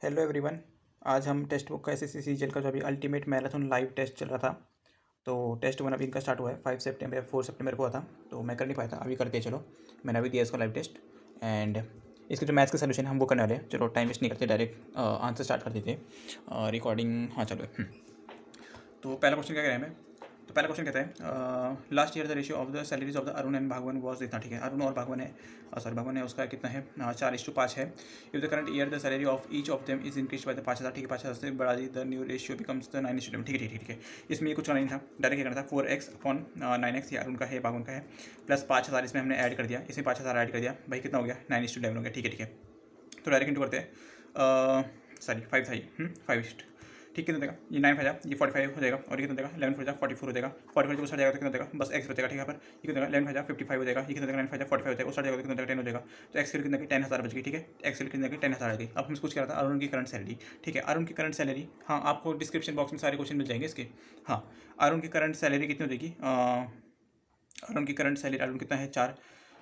Hello everyone. आज हम test book का एसएससी सीजीएल का जो अभी अल्टीमेट मैराथन लाइव टेस्ट चल रहा था, तो टेस्ट वन अभी इनका स्टार्ट हुआ है। 5 सितंबर या 4 सितंबर को हुआ था, तो मैं कर नहीं पाया था। अभी करते हैं, चलो। मैंने अभी दिया इसका लाइव टेस्ट एंड इसके जो मैथ्स के सोल्यूशन हम वो करने वाले हैं। चलो टाइम वेस्ट नहीं करते, डायरेक्ट आंसर स्टार्ट कर देते हैं। रिकॉर्डिंग हाँ चलो। तो पहला क्वेश्चन क्या कह रहे हैं हमें? तो पहला क्वेश्चन कहता है last year the ratio of the salaries of the Arun and Bhagwan was इतना। ठीक है, अरुण और भागवन है, सॉरी भागवन है, उसका कितना है? 4:5 है। If the current year the salary of each of them is increase by the 5,000। ठीक है, 5,000 से बढ़ा दी, the new ratio becomes the 9:1। ठीक है ठीक है ठीक है। इसमें ये कुछ करना नहीं था, डायरेक्ट क्या करना था? 4x अपॉन 9x, ये अरुण का है, भागवन का है, प्लस 5,000 इसमें हमने ऐड कर दिया, इसमें 5,000 ऐड कर दिया भाई, कितना हो गया? 9:11 हो गया। ठीक है ठीक है, तो डायरेक्ट इंटू करते हैं। सॉरी 5 था ये, 5। ठीक, कितना देगा? ये 9 जाएगा, ये 45 हो जाएगा, और ये कितना देगा? 11 जाएगा, 44 हो जाएगा। 44 जब 60 जाएगा तो कितना देगा? बस एक्स बचेगा। ठीक है, पर ये कितना देगा? 11 55 हो जाएगा, ये कितना देगा? 9 45 हो जाएगा, 60 जाएगा तो कितना देगा? 10 हो जाएगा। तो एक्स की कितना की 10,000 बच गई। ठीक है, एक्स की कितना की 10,000 आ गई। अब हमसे कुछ क्या था? अरुण की करंट सैलरी। ठीक है, अरुण की करंट सैलरी, हाँ आपको डिस्क्रिप्शन बॉक्स में सारे क्वेश्चन मिल जाएंगे इसके। हाँ, अरुण की करंट सैलरी कितनी हो जाएगी? अरुण की करंट सैलरी, अरुण कितना है? 4।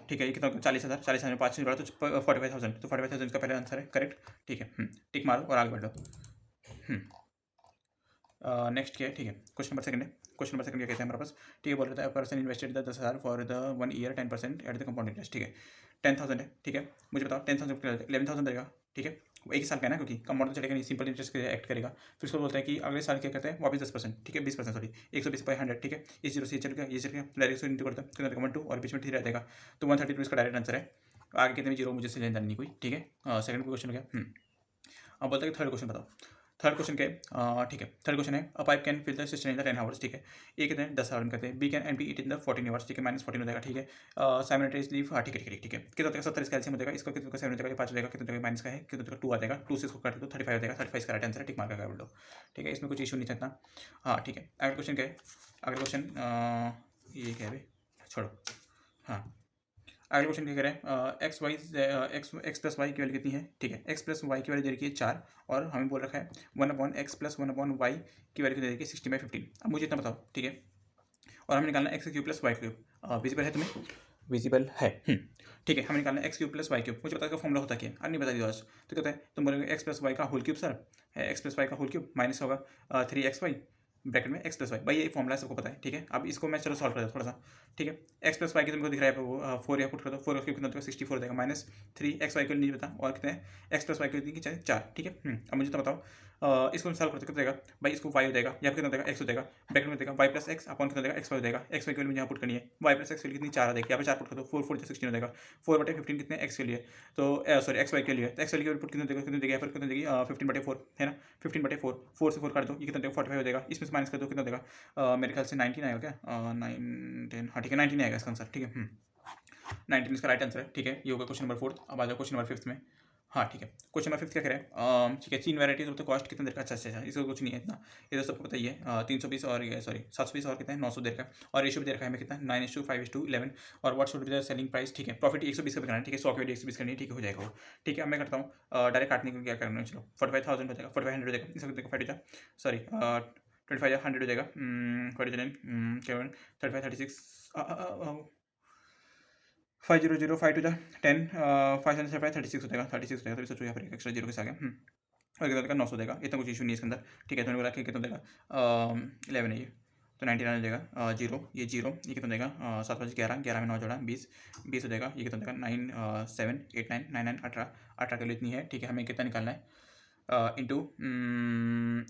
ठीक है, ये कितना? 40,000। 40,000 में 5 से बढ़ा तो 45,000, तो 45,000 का पहला आंसर है करेक्ट। ठीक है, टिक मारो और आगे बढ़ो। नेक्स्ट क्या है? ठीक है, क्वेश्चन नंबर सेकंड है। क्वेश्चन नंबर सेकंड क्या कहते हैं हमारे पास? ठीक है, बोल रहा था person invested the 10,000 for the 1 year 10% at the compound interest. ठीक है, 10,000 है। ठीक है, मुझे बताओ 10,000 11,000 रहेगा। ठीक है, वो एक ही साल का है ना, क्योंकि कंपाउंड तो चलेगा नहीं, सिंपल इंटरेस्ट के एक्ट करेगा। फिर उसको बोलते हैं कि अगले साल क्या कहते हैं? वापस 10%। ठीक है, 20%, सॉरी 120/100। ठीक है, इस जीरो से ये चल गया, ये चल गया, डायरेक्ट से इंटू करता है, कितना 1 2 और बीच में 3 रह जाएगा, तो 132 इसका डायरेक्ट आंसर है। आगे कितने भी जीरो मुझे से लेना नहीं कोई। ठीक है, सेकंड क्वेश्चन हो गया। अब बोलते हैं थर्ड क्वेश्चन बताओ। थर्ड क्वेश्चन क्या है? ठीक है, थर्ड क्वेश्चन है a pipe can fill the system in the 10 hours. ठीक है, ये कितने हैं? 10 आवर में कहते हैं। B can empty it in the 14 hours. ठीक है, -14 हो जाएगा। ठीक है, साइमल्टेनियसली, हाँ ठीक है ठीक है ठीक है, कितना हो जाएगा? 70 इसका एलसीएम हो जाएगा, इसका कितना का 7 हो जाएगा, ये 5 हो जाएगा, कितना हो जाएगा? माइनस का है, कितना हो जाएगा? 2 आ जाएगा, 2 से इसको काट दो, 35 हो जाएगा, 35 का राइट आंसर है। टिक मार्क का बोल दो। ठीक है, इसमें कुछ इशू नहीं था इतना। हाँ ठीक है, अगला क्वेश्चन क्या है? अगला क्वेश्चन ये क्या है भाई? छोड़ो। हाँ, अगला क्वेश्चन क्या कह रहे हैं? एक्स प्लस वाई की वैल्यू कितनी है? ठीक है, एक्स प्लस वाई की वैल्यू दे रखी है 4, और हमें बोल रखा है 1/x प्लस 1/y की वैल्यू दे रखी है 60/15। अब मुझे इतना बताओ। ठीक है, और हमें निकालना है X cube plus Y cube. Visible है तुम्हें? विजिबल है। ठीक है, हमें निकालना है X cube plus Y cube. मुझे पता है फॉर्मूला होता क्या है, अब नहीं बता दिया आज तो कहते हैं, तुम बोलोगे एक्स प्लस वाई का होल क्यूब सर, है एक्स प्लस वाई का होल क्यूब माइनस होगा 3xy ब्रैकेट में एक्स प्लस वाई। भाई ये फॉर्मूला सबको पता है। ठीक है, अब इसको मैं चलो सॉल्व कर देता थोड़ा सा। ठीक है, एक्स प्लस वाई की तुमको दिख रहा है वो 4 या पुट कर दो, 4 क्यूब कितना होगा? 64 हो जाएगा, माइनस 3xy को नहीं पता, और कितने एक्स प्लस वाई की चाहे 4। ठीक है, अब मुझे तो बताओ इसको सॉल्व करते कितना देगा भाई? इसको y हो जाएगा, या फिर कितना देगा? x हो जाएगा, ब्रैकेट में देगा y प्लस एक्स अपॉन कितना देगा? x हो जाएगा। x y की वैल्यू मुझे यहाँ पुट करनी है, y प्लस एक्स कितनी 4 आ जाएगी, यहाँ पे 4 पुट कर दो, 4 4 16 हो जाएगा, 4/15 कितने x के लिए, तो सॉरी एक्स वाई के लिए, तो एक्स वाई की वैल्यू पुट कितने देगा? कितने देगा? यहाँ पर कितने देगी? 15/4 है ना, 15/4, 4 से 4 काट दो, ये कितना देगा? 45 हो जाएगा, इसमें से माइनस कर दो, कितना देगा? मेरे ख्याल से 19 आएगा क्या? 9 10, हाँ ठीक है 19 आएगा इसका आंसर। ठीक है, 19 इसका राइट आंसर है। ठीक है, ये होगा क्वेश्चन नंबर 4। अब आ जाओ क्वेश्चन नंबर 5 में। हाँ ठीक है, क्वेश्चन नंबर 5 क्या करें? ठीक है, 3 वैराइटीज ऑफ द कॉस्ट कितने देर का? अच्छा अच्छा अच्छा, इसका कुछ नहीं है इतना, ये तो सबको पता ही है। 320 और ये सॉरी 720 और कितना है? 900 देर का, और रेशियो भी दे रखा है हमें कितना? 9:5:11। और what should be the selling price? ठीक है, प्रॉफिट 120 का भी करना है। ठीक है, 100 की वैल्यू 120 करनी है। ठीक है, हो जाएगा वो। ठीक है, अब मैं करता हूँ डायरेक्ट काटने को, क्या करना है? चलो 45,000 हो जाएगा, 4500 हो जाएगा, इसका कितना? 5 हो जाएगा, सॉरी 25 100 हो जाएगा, 35 36 5005 टू 10 5 5 36 हो जाएगा, 36 हो जाएगा, तो सोचो यहाँ पर एक एक्स्ट्रा जीरो के साथ गया। और कितना देगा? 900 देगा, इतना कुछ इशू नहीं है इसके अंदर। ठीक है, तो मैंने बोला कि कितना देगा? 11 है ये, तो 99 हो जाएगा, जीरो ये जीरो, ये कितना देगा? 7 5 11, 11 में 9 जोड़ा 20, 20 हो जाएगा, ये कितना देगा? 9 7 8 9 9 9 18, 18 के लिए इतनी है। ठीक है, हमें कितना निकालना है? Into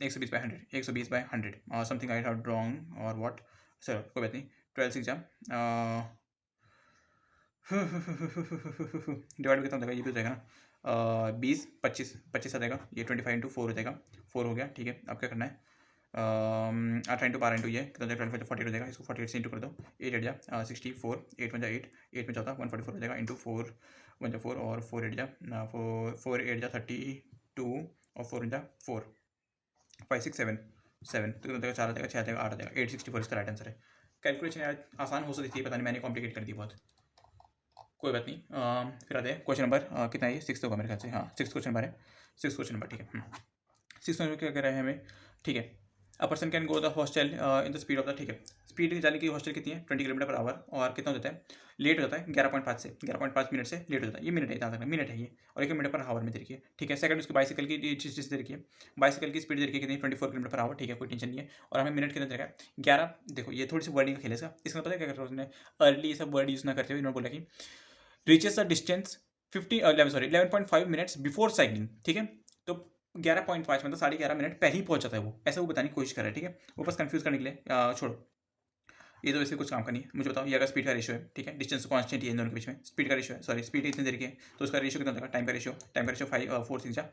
120/100, 120/100 something I have wrong और व्हाट, चलो कोई बात नहीं। 12 6 जा डिवाइड कितना हो जाएगा? ये भी हो जाएगा ना, 20 25 25 आ जाएगा, ये 25/4 हो जाएगा, 4 हो गया। ठीक है, अब क्या करना है? 18/12 ये कितना हो जाएगा? 12 48 हो जाएगा, इसको 48 से इंटू कर दो, 8 8 जा 64, 8 1 जा 8, 8 में जाता 144 हो जाएगा, इंटू 4 1 जा 4, और 4 8 जा 4 8 जा 32, और 4 जा 4 5 6 7 7, तो कितना हो जाएगा? 4 आ जाएगा, 6 आ जाएगा, 8 आ जाएगा, 864 इसका राइट आंसर है। कैलकुलेशन यार आसान हो सकती थी, पता नहीं मैंने कॉम्प्लिकेट कर दी बहुत, कोई बात नहीं। फिर आते हैं क्वेश्चन नंबर कितना है ये? 6 होगा मेरे ख्याल से, हाँ 6 क्वेश्चन नंबर है, 6 क्वेश्चन नंबर। ठीक है, 6 क्वेश्चन क्या कह रहे हैं हमें? ठीक है, a person can go the hostel in the speed of the, ठीक है, स्पीड जाने की हॉस्टल कितनी है 20 किलोमीटर पर आवर, और कितना हो जाता है, लेट हो जाता है 11.5 से 11.5 मिनट से लेट हो जाता है, ये मिनट है, याद रखना मिनट है ये, और 1 मिनट पर आवर में देखिए, ठीक है। सेकंड उसकी बाइसिकल की चीज़ देखिए, बाइसिकल की स्पीड देखिए कितनी 24 किलोमीटर पर आवर, ठीक है, कोई टेंशन नहीं है, और हमें मिनट कितना देगा 11। देखो ये थोड़ी सी वर्डिंग का खेल है इसका, इसका पता है क्या कर रहा है उसने, अर्ली सब वर्ड यूज़ ना करते हुए इन्होंने बोला कि reaches the distance 11.5 minutes before cycling, ठीक है। तो 11.5 मतलब 11.5 मिनट पहले ही पहुंच जाता है वो, ऐसा वो बताने की कोशिश कर रहा है, ठीक है। वो बस कंफ्यूज करने के लिए छोड़ो, ये तो वैसे कुछ काम का नहीं है। मुझे बताओ, ये अगर स्पीड का रेशियो है, ठीक है, डिस्टेंस कांस्टेंट ही है इन दोनों के बीच में, स्पीड का रेशियो है, सॉरी स्पीड इतनी देर की है, तो उसका रेशियो कितना होगा, टाइम का रेशियो 5 4 6 जा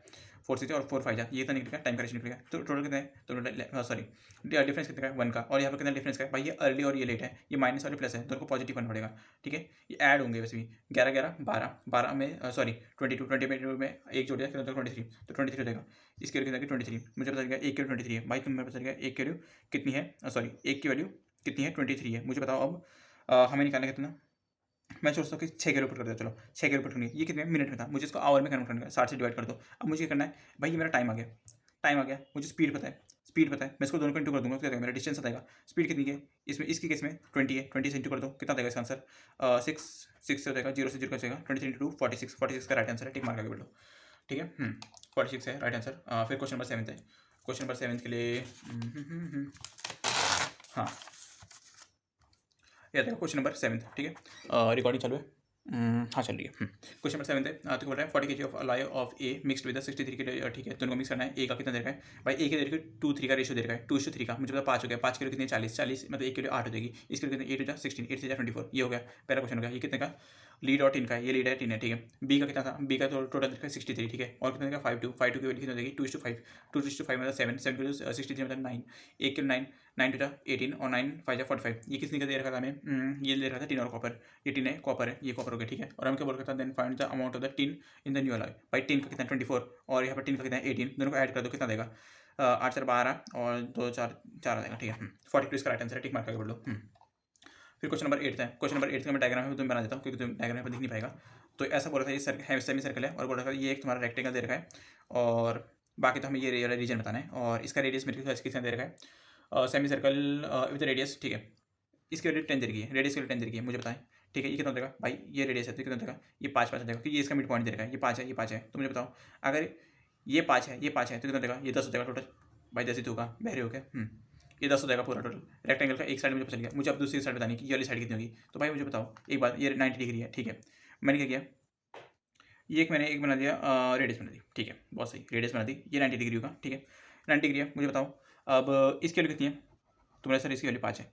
4 6 और 4 5 जा, ये इतना निकलेगा, टाइम का रेशियो निकलेगा, तो टोटल कितना है, तो सॉरी डिफरेंस कितना है 1 का, और यहाँ पर कितना डिफरेंस का है भाई, ये अर्ली और ये लेट है, ये माइनस और प्लस है, दोनों को पॉजिटिव करना पड़ेगा, ठीक है। ये ऐड होंगे वैसे भी, 11 11 12 12 में सॉरी 22 में एक जोड़ दिया कितना होगा 23, तो 23 हो जाएगा, इसकी वैल्यू कितना है 23, मुझे पता चल गया एक की 23 है भाई, तुम्हें पता चल गया एक की वैल्यू कितनी है, सॉरी एक की वैल्यू कितनी है 23 है। मुझे बताओ अब हमें निकालना कितना, मैं सोचता हूँ कि 6 के ऊपर कर दो, चलो 6 के ऊपर करनी है, ये कितने मिनट में था, मुझे इसको आवर में कन्वर्ट करना है, 60 से डिवाइड कर दो। अब मुझे ये करना है भाई, ये मेरा टाइम आ गया, मुझे स्पीड पता है, मैं इसको दोनों को इंटू कर दूंगा, क्या देगा मेरा डिस्टेंस बताएगा, स्पीड कितनी है इसमें, इसकी केस में 20 है, 20 से इंटू कर दो, कितना देगा इसका आंसर 6 से हो जाएगा, 0 से 0 का जाएगा, 23 इंटू 2 46 का राइट आंसर है, टिक मार के बोलो, ठीक है। 46 है राइट आंसर। फिर क्वेश्चन नंबर 7 है, क्वेश्चन नंबर 7 के लिए हाँ ये देखो क्वेश्चन नंबर 7, ठीक है, रिकॉर्डिंग चालू है, हाँ चल रही है। क्वेश्चन नंबर 7 है, तो बोल रहा है 40 kg of alloy of A mixed with 63 kg, ठीक है, दोनों को मिक्स करना है, ए का कितना दे रखा है भाई, ए के दे रखा है 2:3 का रेशियो दे रखा है, 2:3 का, मुझे पता 5 हो गया, 5 किलो कितने 40 मतलब 1 किलो 8 हो जाएगी, इस किलो कितने 8 हो जा 16, 8 से जा 24, ये हो गया पहला क्वेश्चन हो गया। ये कितने का लीड और टिन का है, ये लीड है टिन है, ठीक है। बी का कितना था, बी का तो टोटल देखा 63, ठीक है, और कितने का 5 2 की वैल्यू कितनी हो जाएगी 2:5, 2:5 मतलब 7 7 किलो 63 मतलब 9, 1 किलो 9 9 टू 18 और 9 5 जा 45, ये किसने का दे रखा था हमें, ये दे रखा था टिन और कॉपर, ये टिन है कॉपर है, ये कॉपर हो गया, ठीक है। और हम क्या बोल रखा था, then find the amount of the tin in the new alloy, भाई टिन का कितना 24 और यहाँ पर टिन का कितना 18, दोनों को ऐड कर दो कितना देगा 8 4 12 और 2 4 4 आ जाएगा, ठीक है। 42 इसका राइट आंसर है, टिक मार करके बोल लो। फिर क्वेश्चन नंबर 8 है, क्वेश्चन नंबर 8 का मैं डायग्राम है तुम बना देता हूँ, क्योंकि तुम डायग्राम पर दिख नहीं पाएगा। तो ऐसा बोला था ये सेमी सर्कल है, और बोला था ये एक तुम्हारा रेक्टेंगल दे रखा है, और बाकी तो हमें ये रीजन बताना है, और इसका रेडियस मेरे ख्याल से कितना दे रखा है सेमी सर्कल विद रेडियस, ठीक है। इसकी रेडियस 10 दे रखी है, रेडियस की 10 दे रखी है, मुझे बताएं, ठीक है। ये कितना देगा भाई, ये रेडियस है तो कितना देगा, ये 5 5 देगा, क्योंकि ये इसका मिड पॉइंट दे रखा है, ये 5 है, ये 5 है, तो मुझे बताओ अगर ये 5 है, ये 5 है, तो कितना देगा, ये 10 हो जाएगा टोटल, भाई 10 ही तो होगा, बहरे हो गया। ये 10 हो जाएगा पूरा टोटल, रेक्टेंगल का एक साइड मुझे पता चल गया, मुझे अब दूसरी साइड बतानी कि ये वाली साइड कितनी होगी। तो भाई मुझे बताओ एक बात, ये 90 डिग्री है, ठीक है। मैंने क्या किया, ये मैंने एक बना दिया रेडियस बना दी, ठीक है, बहुत सही, रेडियस बना दी, ये 90 डिग्री होगा, ठीक है, 90 डिग्री है। मुझे बताओ अब इसकी वैल्यू कितनी है, तुम्हारे सर इसकी वैल्यू 5 है,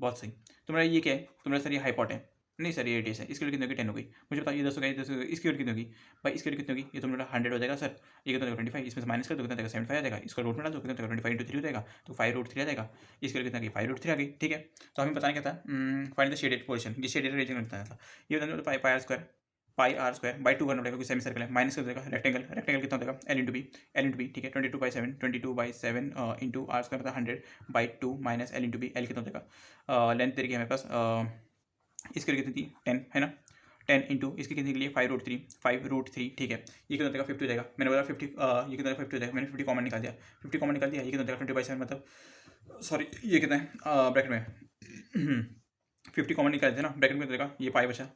बहुत सही। तुम्हारा ये क्या है, तुम्हारा सर ये हाइपॉट है, नहीं सर ये रेडियस है, इसकी वैल्यू कितनी होगी 10 होगी। मुझे बताओ ये 10 होगा, ये 10 होगा, इसकी वैल्यू कितनी होगी भाई, इसकी वैल्यू कितनी होगी, ये तुम्हारा 100 हो जाएगा सर, ये कितना 25, इसमें से माइनस कर दो कितना देगा 75 आ जाएगा, इसको रूट में डाल दो कितना 25 इंटू 3 हो जाएगा, तो 5√3 आ जाएगा, इसकी वैल्यू कितना की 5√3 आ गई, ठीक है। तो हमें बताना क्या था, फाइंड द शेडेड पोर्शन, ये शेडेड रीजन बताना था, ये बताना पाई आर स्क्वायर बाई 2 करना पड़ेगा, क्योंकि सेमी सर्कल है, माइनस कर देगा रेक्टेंगल, रेक्टेंगल कितना देगा एल इंटू बी, ठीक है, 22/7 इंटू आर स्क्वायर मतलब 100/2 minus L into B, L कितना देगा लेंथ तरीके हमारे पास इसके लिए कितनी थी 10 है ना, 10 इंटू इसकी कितने के लिए 5√3, ठीक है। ये कितना देगा 50 हो जाएगा, मैंने बोला 50 ये कितना 50 हो जाएगा, मैंने 50 कॉमन निकाल दिया, 50 कॉमन निकाल दिया, ये कितना देगा 20/7 मतलब सॉरी ये कितना है ब्रैकेट में 50 कॉमन निकाल दिया ना, ब्रैकेट में देगा ये पाई बचा,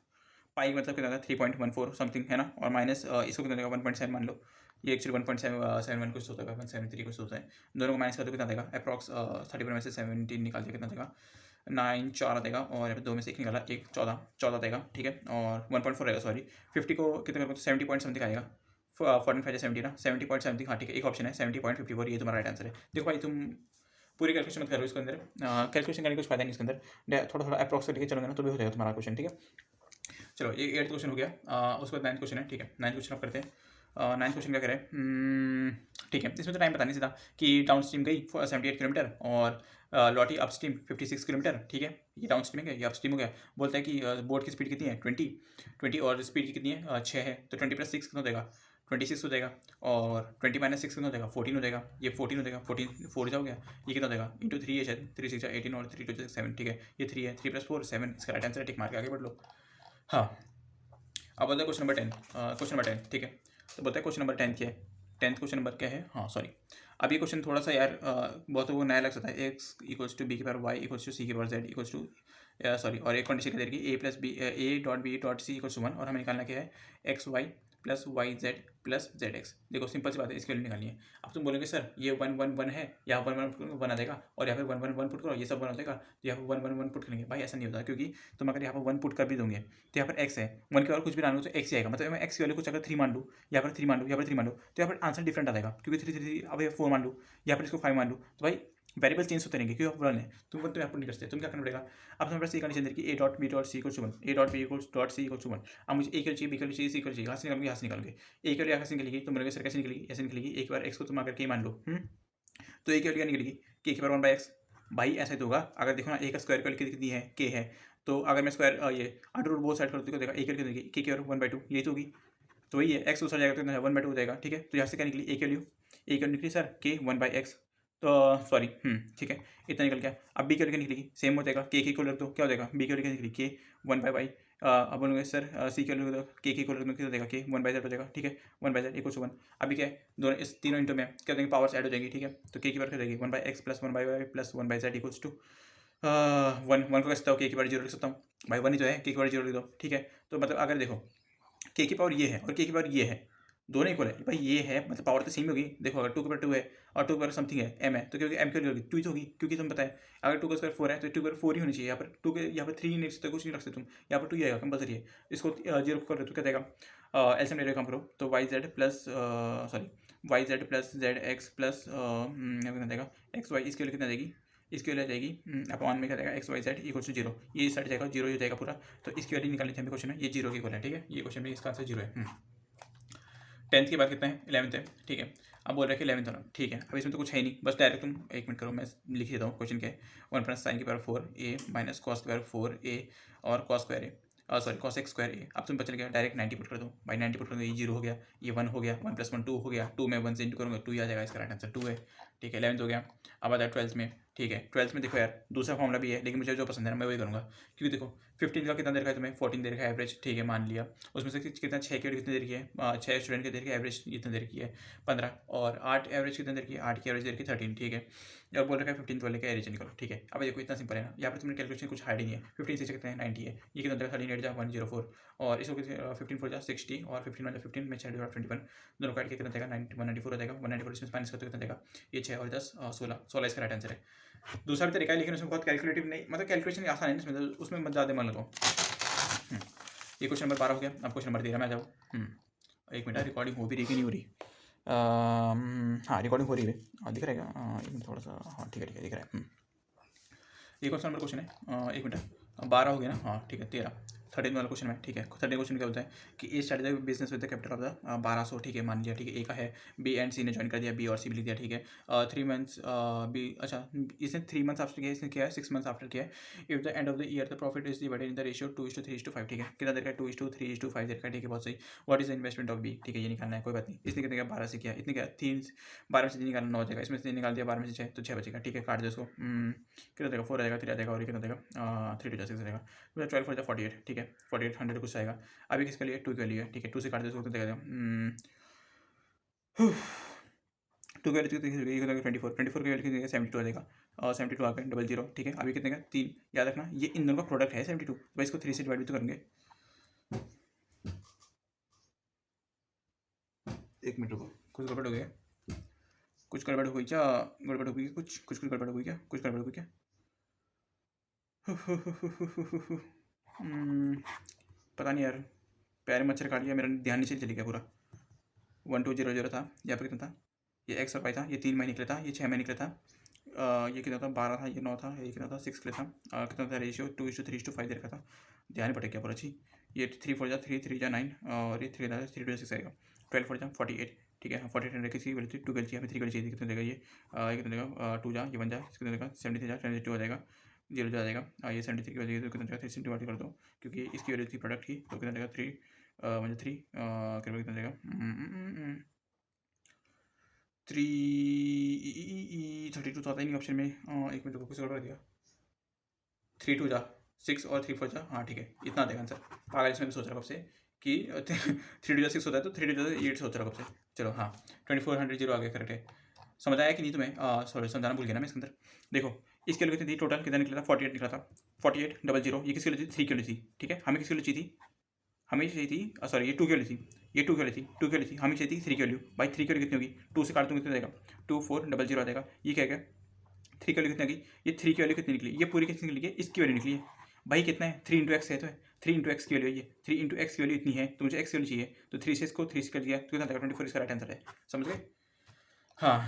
पाई मतलब कितना था 3.14 समथिंग है ना, और माइनस इसको कितना देगा 1.7 मान लो, ये एक्चुअली 1.7 कुछ होता है, 1.73 कुछ होता है, दोनों को माइनस कर दो कितना देगा अप्रॉक्स 30 में से 17 निकाल दिया, कितना देगा 9 4 देगा, और यहाँ पे 2 में से 1 निकाला 1 14 देगा, ठीक है, और 1.4 रहेगा सॉरी, 50 को कितना करोगे तो 70 पॉइंट समथिंग आएगा, 14 70 ना 70 पॉइंट समथिंग, हाँ ठीक है, एक ऑप्शन है 70.54, ये तुम्हारा राइट आंसर है। देखो भाई तुम पूरी कैलकुलेशन मत करो इसके अंदर, कैलकुलेशन करने का कुछ फायदा नहीं इसके अंदर, थोड़ा थोड़ा अप्रॉक्स लेके चलोगे ना तो भी हो जाएगा तुम्हारा क्वेश्चन, ठीक है। चलो ये 8th क्वेश्चन हो गया, उसके बाद 9th क्वेश्चन है, ठीक है, 9th क्वेश्चन आप करते हैं। 9th क्वेश्चन क्या करें, ठीक है, इसमें तो टाइम पता नहीं सीधा कि डाउन स्ट्रीम गई 78 किलोमीटर और लौटी अप स्ट्रीम 56 किलोमीटर, ठीक है, ये डाउन स्ट्रीम है, ये अप स्ट्रीम हो गया। बोलता है कि बोट की स्पीड कितनी है 20 और स्पीड की कितनी है 6 है, तो 20 + 6 कितना देगा 26 हो जाएगा, और 20 - 6 कितना देगा 14 हो जाएगा, ये 14 हो जाएगा, 14 4 जा हो गया, ये कितना देगा इंटू 3 है शायद, 3 6 18 और 3 2 7, ठीक है, ये 3 है, 3 + 4 7, इसका राइट आंसर टिक मार के आगे बढ़ लो। हाँ अब बोलते हैं क्वेश्चन नंबर 10, ठीक है, तो बोलते हैं क्वेश्चन नंबर 10 क्या है, 10th क्वेश्चन नंबर क्या है, हाँ सॉरी, अब ये क्वेश्चन थोड़ा सा यार बहुत वो नया लग सकता है। एक्स इक्वल्स टू बी की power y equals to c की power z equals to sorry, और एक कंडीशन दे रही है a plus b a dot B dot c equals to 1, और हमें निकालना क्या है x y plus y Z plus Z x. देखो सिंपल सी बात है, इसके लिए निकालनी है। अब तुम बोलोगे सर ये 1 1 1 है, यहाँ 1 1 1 आ जाएगा, और यहाँ पे 1 1 1 पुट करो, ये सब 1 हो जाएगा, तो यहाँ पर 1 1 1 पुट करेंगे। भाई ऐसा नहीं होता, क्योंकि तुम अगर यहाँ पर 1 पुट कर भी दोगे तो यहाँ पर एक्स है, 1 के और कुछ भी डालो तो एक्स ही आएगा। मतलब मैं एक्स की वैल्यू कुछ अगर 3 मान लूँ, यहाँ पर 3 मान लूँ, यहाँ पर 3 मान लूँ, तो यहाँ पर आंसर डिफरेंट आ जाएगा, क्योंकि 3 3 अब 4 मान लूँ, यहाँ पर इसको 5 मान लूँ, तो भाई वेरिएबल चेंज होते रहेंगे, क्योंकि वन है, तुम यहाँ पर नहीं कर सकते। तुम क्या करना पड़ेगा, अब हमारे पास ये कंडीशन देखिए A dot B dot C equal to 1, A dot B dot C equal to 1। अब मुझे ए के लिए चाहिए, बी के लिए चाहिए, सी के लिए चाहिए, यहाँ से निकालूंगी, यहाँ से निकालूंगे। ए के लिए यहाँ से निकलेगी, तुम बोलोगे सर कैसे निकलेगी, ऐसे निकलेगी, एक बार एक्स को तुम अगर के मान लो, तो ए की वैल्यू क्या निकलेगी, के बार 1 बाई एक्स। भाई ऐसा ही तो होगा, अगर देखो ना ए का स्क्वायर की वैल्यू कितनी है, के है, तो अगर मैं स्क्वायर ये अंडर रूट बोथ साइड कर दूँ, देखा ए की वैल्यू के बार 1/2, ये तो होगी, तो वही है एक्स दूसरा जाएगा तो 1/2 हो जाएगा। ठीक है, तो यहाँ से क्या निकली ए की वैल्यू निकली सर के 1 बाई एक्स, तो सॉरी ठीक है, इतना निकल गया। अब बी की वैल्यू क्या निकलेगी, सेम हो जाएगा, के इक्वल रख दो, क्या हो जाएगा, बी की वैल्यू क्या निकली के 1 बाई वाई। अब बोलोगे सर सी की वैल्यू के इक्वल रख दो, क्या हो जाएगा के 1 बाई जेड हो जाएगा। ठीक है, 1 बाई जेड इक्वल टू 1। अभी क्या है, दोनों इस तीनों इंटू में क्या देंगे, पावर्स ऐड हो जाएगी। ठीक है, तो के की वैल्यू क्या हो जाएगी 1 by X plus 1 by Y plus 1 by Z equals to 1 को कह सकता हूँ, के की वैल्यू 0 लिख सकता हूँ, भाई 1 ही तो है, के की वैल्यू 0 लिख दो। ठीक है, तो मतलब अगर देखो के की पावर ये है और के की पावर ये है, दोनों इक्वल है भाई, ये है मतलब पावर तो सेम होगी। देखो अगर 2 के पावर 2 है और 2 के पावर समथिंग है एम है, तो क्या होगी, एम की वैल्यू होगी 2 ही तो होगी, क्योंकि तुम पता है अगर 2 का स्क्वायर 4 है तो 2 के पावर 4 ही होनी चाहिए। यहाँ पर 2 के यहाँ पर 3 नहीं रख सकते, कुछ नहीं रख सकते तुम, यहाँ पर 2 ही आएगा कंपल्सरी है। इसको 0 कर रहे तो क्या देगा, एल्सियम ले कम करो, तो Y Z plus sorry Y Z plus Z X plus कितना देगा एक्स वाई, इसके लिए कितना देगी, इसकी वैल्यू आ जाएगी अपॉन में क्या जाएगा X Y Z equal to 0, ये साइड जाएगा 0 ही हो जाएगा पूरा। तो इसकी वैल्यू निकालनी थी हमें क्वेश्चन में, ये 0 की इक्वल है। ठीक है, ये क्वेश्चन में इसका आंसर 0 है। 10th की बात कितना है, 11th है। ठीक है, अब बोल रहे हैं कि 11th होना, ठीक है, अब इसमें तो कुछ है नहीं, बस डायरेक्ट तुम एक मिनट करो, मैं लिख देता हूँ क्वेश्चन क्या है। 1 प्लस साइन की पावर 4 ए माइनस कॉस की पावर 4 ए और कॉस स्क्वायर ए सॉरी कॉस एक्स स्क्वायर ए। अब तुम पता चल गया, डायरेक्ट 90 पुट कर दो भाई, 90 पुट कर दो, ये 0 हो गया, ये 1 हो गया, 1 प्लस 1 2 हो गया, 2 में 1 से इंटू करूँगा 2 ही आ जाएगा, इसका राइट आंसर 2 है। ठीक है, 11th हो गया। अब आता है 12th में। ठीक है, 12th में देखो यार दूसरा फॉर्मूला भी है, लेकिन मुझे जो पसंद है ना मैं वही करूँगा, क्योंकि देखो 15 का कितना दे रखा है तुम्हें, 14 दे रखा है एवरेज। ठीक है, मान लिया, उसमें से कितना 6 की कितने दे रखी है, 6 स्टूडेंट के दे रखी है एवरेज, इतना दे रखी है 15, और 8 एवरेज कितने दे रखी है, 8 की एवरेज दे रखी है 13। ठीक है, अब बोल रखा है 15 वाले का एवरेज निकालो। ठीक है, अब देखो इतना सिंपल है ना, यहाँ पर तुमने कैलकुलेशन कुछ हार्ड ही नहीं है। 15 से कितने 90 है, ये कितना देगा 13 8 जा 104, और इसको 15 4 जा 60, और 15 1 15 में 6 21, दोनों काट के कितना देगा 194 हो जाएगा। 194 इसमें माइनस करते कितना देगा, ये 6 और 10 16 इसका राइट आंसर है। दूसरा भी तरीका है, लेकिन उसमें बहुत कैलकुलेटिव नहीं, मतलब कैलकुलेशन आसान है इसमें, तो उसमें मत ज़्यादा मन लगाओ। ये क्वेश्चन नंबर 12 हो गया, अब क्वेश्चन नंबर 13 में आ जाओ। एक मिनट, रिकॉर्डिंग हो भी रही कि नहीं हो रही, हाँ रिकॉर्डिंग हो रही है, दिख रहा है थोड़ा सा, हाँ ठीक है दिख रहा है। ये क्वेश्चन नंबर क्वेश्चन है, एक मिनट 12 हो गया ना, हाँ ठीक है 13 13 वाला क्वेश्चन है। ठीक है, 13 क्वेश्चन क्या होता है कि A start the business with the capital of the 1200। ठीक है, मान लिया, ठीक है, ए का है, बी एंड सी ने ज्वाइन कर दिया, बी और सी भी लिख दिया। ठीक है, 3 मंथ्स बी, अच्छा इसने 3 मंथ्स आफ्टर किया, इसने किया है 6 मंथ्स आफ्टर किया है। If the end of the year the profit is divided in the ratio 2:3:5। ठीक है, कितना देखा है 2:3:5 देखा है। ठीक है, बहुत सही। What is the investment of B, ठीक है, ये निकालना है, कोई बात नहीं। इसने कितने का 12 से किया, इतने क्या 3 12 में से 3 निकालना 9 हो जाएगा, इसमें से निकाल दिया 12 में से 6 तो 6 बचेगा। ठीक है, काट दो इसको, कितना देगा 4 आ जाएगा, 3 आ जाएगा, और ये कितना देगा 3 2 6 आ जाएगा, 12 4 48। ठीक है, 4800 कुछ आएगा। अभी किसके लिए 2 के लिए। ठीक है, 2 से काट दो इसको, कितना देगा 2 के लिए 24 24 के लिए 72 आ जाएगा, और 72 आ गया 00। ठीक है, अभी कितने का 3, याद रखना ये इन दोनों का प्रोडक्ट है 72, भाई इसको 3 से डिवाइड भी तो करेंगे। एक मिनट रुको, कुछ गड़बड़ हो गया, कुछ गड़बड़ हो गई क्या, गड़बड़ हो गई कुछ गड़बड़ हो गई क्या, कुछ गड़बड़ हो गई क्या पता नहीं यार, पैर में मच्छर काट गया, मेरा ध्यान नीचे चली गया पूरा। 1200 था, यहाँ पर कितना था, ये एक्स और वाई था, ये 3 महीने निकला था, ये 6 महीने निकला था, ये कितना था 12 था, ये 9 था, ये कितना था 6 के लिए था, कितना था रेशियो 2:3:5 दे रखा था, ध्यान ही भटक गया पूरा। अच्छी, ये 3 4 जा 3 3 जा 9, और ये 3 था 3 2 6 आएगा, 12 4 जा 48। ठीक है, 48 किसी वैल्यू थी, 2 गलती हमें 3 गलती चाहिए, कितना देगा ये कितना देगा 2 जा, ये 1 जा, कितना देगा 73 जा 72 आ जाएगा, 0 जो आ जाएगा, ये 73 की वजह तो कितना देगा 3 से डिवाइड कर दो, क्योंकि इसकी वैल्यू थी प्रोडक्ट की, तो कितना देगा 3 मुझे 3 कितना देगा 32 तो आता ही नहीं ऑप्शन में, एक मिनट को कुछ गड़बड़ दिया, 3 2 जा 6 और 3 4 जा, हाँ ठीक है, इतना देगा आंसर। पागल, इसमें भी सोच रहा हूँ आपसे कि 3 × 6 होता है, तो 3 × 8 सोच रहा हूँ कब से। चलो हाँ, 2400 जीरो आ गया, करेक्ट है। समझ आया कि नहीं तुम्हें? सॉरी, समझाना भूल गया ना मैं इसके अंदर। देखो, इसकी वैल्यू कितनी थी, टोटल कितना निकला था, 48 निकला था। 4800 ये किसकी वैल्यू थी, 3 की वैल्यू थी, ठीक है। हमें किसकी वैल्यू चाहिए थी, हमें चाहिए थी, सॉरी ये 2 की वैल्यू थी, ये 2 की वैल्यू थी, 2 की वैल्यू थी, हमें चाहिए थी 3 की वैल्यू। भाई 3 की वैल्यू कितनी होगी, 2 से काट दूँ कितना देगा, 2400 आ जाएगा। ये क्या है, 3 की वैल्यू कितनी आ गई, ये 3 की वैल्यू कितनी निकली, ये पूरी कितनी निकली है, इसकी वैल्यू निकली है। भाई कितना है, 3 × x है, तो है 3 × x की वैल्यू है, ये 3 × x की वैल्यू इतनी है, तो मुझे x की वैल्यू चाहिए, तो 3 से इसको 3 से कर दिया तो कितना देगा, 24 इसका राइट आंसर है। समझ गए? हाँ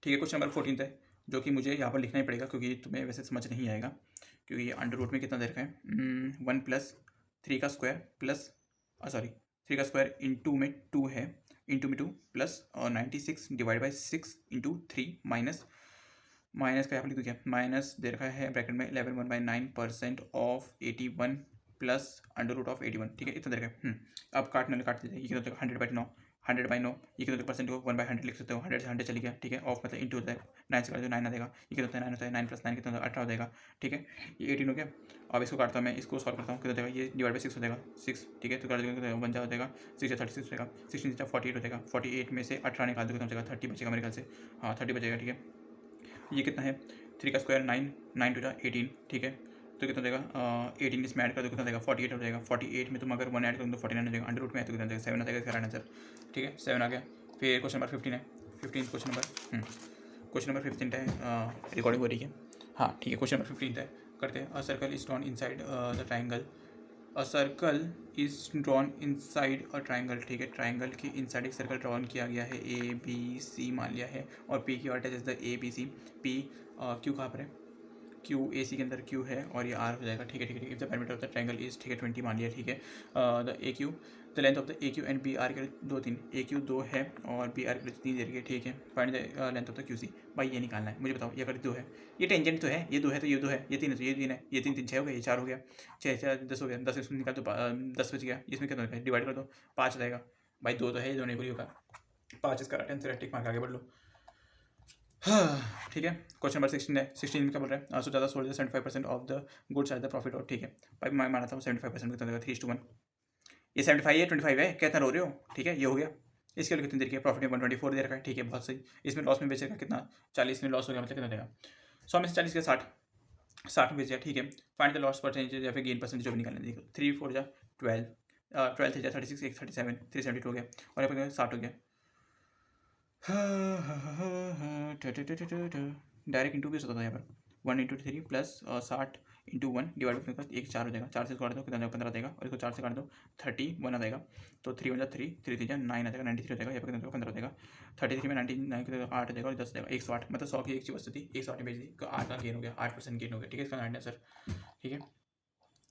ठीक है। क्वेश्चन नंबर 14 है, जो कि मुझे यहाँ पर लिखना ही पड़ेगा क्योंकि तुम्हें वैसे समझ नहीं आएगा, क्योंकि ये अंडर रूट में कितना दे रखा है, 1 + 3 का स्क्वायर प्लस, सॉरी 3 का स्क्वायर इंटू में 2 है, इंटू में 2 plus 96 divide by 6 into 3 minus minus का यहाँ पर लिख दूँ क्या, माइनस दे रखा है ब्रैकेट में 11/9% of 81 plus under root of 81, ठीक है, इतना दे रखा है। अब काटने काट दीजिए, ये कितना 100/9, 100/9, ये कितना परसेंट को 1/100 लिख सकते हो, 100 से 100 चली गया, ठीक है। ऑफ मतलब इंटू होता है, 9 से काटो 9 आ जाएगा, ये कितना होता है 9 होता है, 9 + 9 कितना होता है 18 हो जाएगा, ठीक है। ये 18 हो गया। अब इसको काटता हूँ मैं, इसको सॉल्व करता हूँ, कितना हो जाएगा, ये डिवाइड बाई 6 हो जाएगा, 6, ठीक है, तो काट देगा 1 हो जाएगा, 6 या 36 हो जाएगा, 16 से 48 हो जाएगा, 48 में से 18 निकाल दो कितना हो जाएगा, 30 बचेगा मेरे ख्याल से, हाँ 30 बचेगा, ठीक है। ये कितना है, 3 का स्क्वायर 9, 9 × 2 = 18, ठीक है, तो कितना देगा 18 इसमें ऐड कर दो कितना देगा 48 हो जाएगा, 48 में तुम अगर 1 ऐड करो तो 49 हो जाएगा, अंडर रूट में है तो कितना देगा 7 आ जाएगा इसका राइट आंसर, ठीक है, 7 आ गया। फिर क्वेश्चन नंबर 15 है, 15 क्वेश्चन नंबर 15 है, रिकॉर्डिंग हो रही है, हाँ ठीक है। क्वेश्चन नंबर 15 है, करते हैं। A circle is drawn inside the triangle, a circle is drawn inside a triangle, ठीक है, ट्राइंगल के इनसाइड एक सर्कल ड्रॉन किया गया है, ए बी सी मान लिया है, और पी की vertex is the A B C, P Q कहाँ पर है, क्यू ए सी के अंदर क्यू है और ये आर हो जाएगा, ठीक है ठीक है। If the perimeter of the triangle is, ठीक है 20 मान लिया, ठीक है। The A Q, the length of the A Q and B R के लिए 2 3, ए क्यू 2 है और बी आर के लिए 3 दे रही है, ठीक है। Find the length of the Q C, भाई ये निकालना है मुझे, बताओ ये अगर 2 है, ये टेंजेंट तो है, ये 2 है तो ये 2 है, ये 3 है तो ये 3 है, ये 3 3 6 हो गया, ये 4 हो गया, 6 4 10 हो गया, 10 इसमें निकाल दो, 10 बच गया, इसमें कितना होगा डिवाइड कर दो, 5 आ जाएगा। भाई 2 तो है, ये 2 नहीं होगा, 5 इसका राइट आंसर है, टिक मार्क आगे बढ़ लो। हाँ ठीक है। क्वेश्चन नंबर 16 है, 16 में क्या बोल रहा है, सो ज़्यादा sold 75% of the goods are the profit, और ठीक है भाई मैं माना था 75% कितना देगा, 3:1, ये 75 है 25 है, क्या इतना रो रहे हो, ठीक है, ये हो गया। इसके लिए कितनी देर की प्रॉफिट में 124 दे रखा है, ठीक है बहुत सही। इसमें लॉस में बेचेगा कितना, 40 में लॉस हो गया, मतलब कितना देगा 100 में से 40 के 60, 60 में बेच गया, ठीक है। फाइंड द लॉस परसेंटेज या फिर गेन परसेंटेज जो भी निकालना, देखो 3 4 जा 12, 12 3 जा 36, 37, 372 हो गया, और यहाँ पर 60 हो गया। डायरेक्ट इंटू भी होता था यहाँ पर, 1 × 3 प्लस 60 × 1 डिवाइड करने के बाद 1 4 हो जाएगा, 4 से काट दो कितना जाएगा 15 देगा, और इसको 4 से काट दो 31 आ जाएगा, तो 3 1 जा 3, 3 3 जा 9 आ जाएगा, 93 हो जाएगा, यहाँ पर कितना 15 हो जाएगा, 33 में 99 कितना 8 हो जाएगा, और 10 हो जाएगा 108, मतलब 100 की एक चीज वस्तु थी 108 में बेच दी, तो 8 का गेन हो गया, 8% गेन हो गया, ठीक है, इसका राइट आंसर, ठीक है